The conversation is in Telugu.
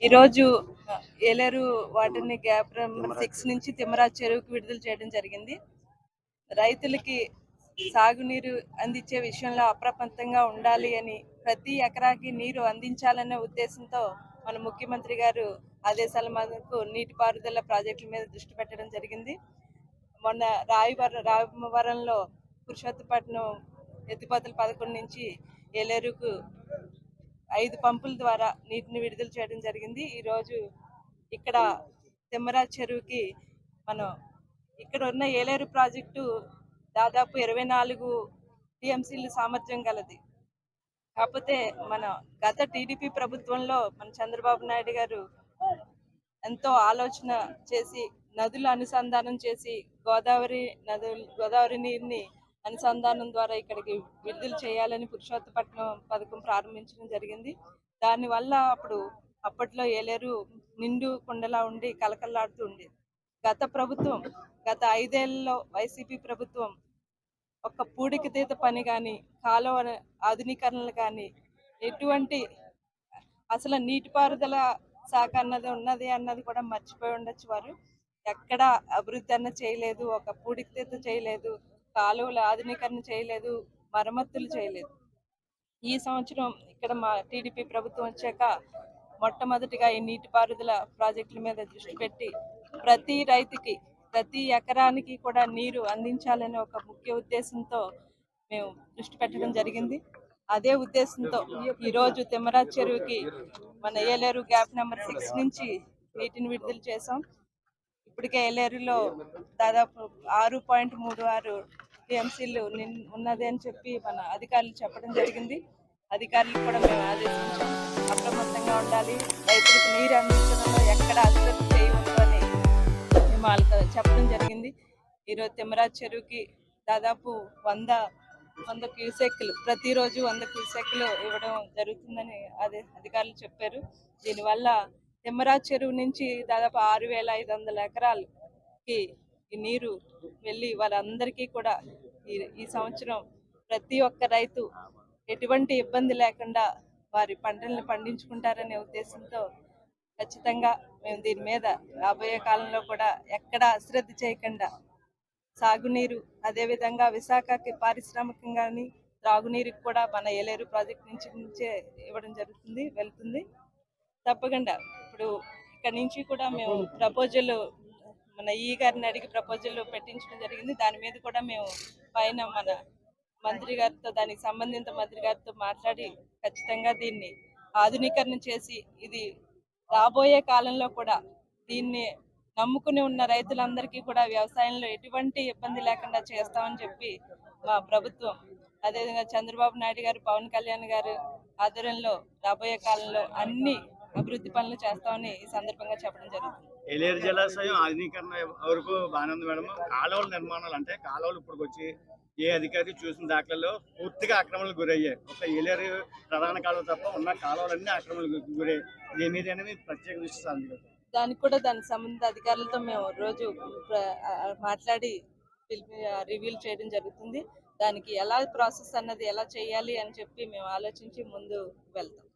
ఈరోజు ఏలేరు వాటర్ని గ్యాప్ నెంబర్ 6 నుంచి తిమ్మరాజు చెరువుకు విడుదల చేయడం జరిగింది. రైతులకి సాగునీరు అందించే విషయంలో అప్రమత్తంగా ఉండాలి అని, ప్రతి ఎకరాకి నీరు అందించాలనే ఉద్దేశంతో మన ముఖ్యమంత్రి గారు ఆదేశాల మేరకు నీటిపారుదల ప్రాజెక్టుల మీద దృష్టి పెట్టడం జరిగింది. మొన్న రామవరంలో పురుషోత్తపట్నం ఎత్తిపోతల 11 నుంచి ఏలేరుకు 5 పంపుల ద్వారా నీటిని విడుదల చేయడం జరిగింది. ఈరోజు ఇక్కడ తిమ్మరాజు చెరువుకి మనం ఇక్కడ ఉన్న ఏలేరు ప్రాజెక్టు దాదాపు 24 టీఎంసీల సామర్థ్యం గలది. కాకపోతే మన గత టీడీపీ ప్రభుత్వంలో మన చంద్రబాబు నాయుడు గారు ఎంతో ఆలోచన చేసి నదులు అనుసంధానం చేసి గోదావరి నీరుని అనుసంధానం ద్వారా ఇక్కడికి విడుదల చేయాలని పురుషోత్తపట్నం పథకం ప్రారంభించడం జరిగింది. దానివల్ల అప్పట్లో ఏలేరు నిండు కొండలా ఉండి కలకల్లాడుతూ ఉండేది. గత 5 ఏళ్లలో వైసీపీ ప్రభుత్వం ఒక పూడికతీత పని కానీ, కాలువ ఆధునీకరణలు కానీ, ఎటువంటి అసలు నీటిపారుదల శాఖ ఉన్నది అన్నది కూడా మర్చిపోయి ఉండొచ్చు వారు. ఎక్కడ అభివృద్ధి అన్న చేయలేదు, ఒక పూడికతీత చేయలేదు, కాలువల ఆధునీకరణ చేయలేదు, మరమ్మతులు చేయలేదు. ఈ సంవత్సరం ఇక్కడ మా టీడీపీ ప్రభుత్వం వచ్చాక మొట్టమొదటిగా ఈ నీటిపారుదల ప్రాజెక్టుల మీద దృష్టి పెట్టి ప్రతి రైతుకి ప్రతి ఎకరానికి కూడా నీరు అందించాలనే ఒక ముఖ్య ఉద్దేశంతో మేము దృష్టి పెట్టడం జరిగింది. అదే ఉద్దేశంతో ఈరోజు తిమ్మరాజు చెరువుకి మన ఏలేరు గ్యాప్ నెంబర్ 6 నుంచి నీటిని విడుదల చేసాం. ఇప్పటికే ఏలేరులో దాదాపు 6.36 టీఎంసీలు ఉన్నది అని చెప్పి మన అధికారులు చెప్పడం జరిగింది. అధికారులకు కూడా మేము ఆదేశించాం, అప్రమత్తంగా ఉండాలి, రైతులకు నీరు అందించడంలో ఎక్కడ అశ్రద్ధ చేయవద్దు అని మేము వాళ్ళకి చెప్పడం జరిగింది. ఈరోజు తిమ్మరాజు చెరువుకి దాదాపు 100 క్యూసెక్లు ప్రతిరోజు 100 క్యూసెక్లు ఇవ్వడం జరుగుతుందని అధికారులు చెప్పారు. దీనివల్ల తిమ్మరాజు చెరువు నుంచి దాదాపు 6,500 ఎకరాలకి ఈ నీరు వెళ్ళి వాళ్ళందరికీ కూడా ఈ సంవత్సరం ప్రతి ఒక్క రైతు ఎటువంటి ఇబ్బంది లేకుండా వారి పంటలను పండించుకుంటారనే ఉద్దేశంతో ఖచ్చితంగా మేము దీని మీద రాబోయే కాలంలో కూడా ఎక్కడ అశ్రద్ధ చేయకుండా సాగునీరు, అదేవిధంగా విశాఖకి పారిశ్రామికంగాని త్రాగునీరుకి కూడా మన ఏలేరు ప్రాజెక్ట్ నుంచే ఇవ్వడం వెళ్తుంది. తప్పకుండా ఇప్పుడు ఇక్కడ నుంచి కూడా మేము ప్రపోజల్ మన గారిని అడిగి ప్రపోజల్ పెట్టించడం జరిగింది. దాని మీద కూడా మేము పైన మన మంత్రి గారితో, దానికి సంబంధిత మంత్రి గారితో మాట్లాడి ఖచ్చితంగా దీన్ని ఆధునీకరణ చేసి ఇది రాబోయే కాలంలో కూడా దీన్ని నమ్ముకుని ఉన్న రైతులందరికీ కూడా వ్యవసాయంలో ఎటువంటి ఇబ్బంది లేకుండా చేస్తామని చెప్పి మా ప్రభుత్వం, అదేవిధంగా చంద్రబాబు నాయుడు గారు, పవన్ కళ్యాణ్ గారు ఆధ్వర్యంలో రాబోయే కాలంలో అన్ని అభివృద్ధి పనులు చేస్తామని ఈ సందర్భంగా చెప్పడం జరుగుతుంది. ఏలేరు జలాశయం ఆధునీకరణ వరకు బాగానే ఉంది మేడం. కాలువల నిర్మాణాలు అంటే కాలువలు ఇప్పుడు వచ్చి ఏ అధికారి చూసిన దాఖలలో పూర్తిగా ఆక్రమణలకు గురయ్యాయి. ఒక ఏలేరు ప్రధాన కాలువ తప్ప ఉన్న కాలువలన్నీ ఆక్రమణలకు గురయ్యాయి. దీని మీద అనేది ప్రత్యేక దృష్టి సాధించారు. దానికి కూడా దానికి సంబంధిత అధికారులతో మేము రోజు మాట్లాడి రివ్యూలు చేయడం జరుగుతుంది. దానికి ఎలా ప్రాసెస్ అన్నది ఎలా చేయాలి అని చెప్పి మేము ఆలోచించి ముందు వెళ్తాం.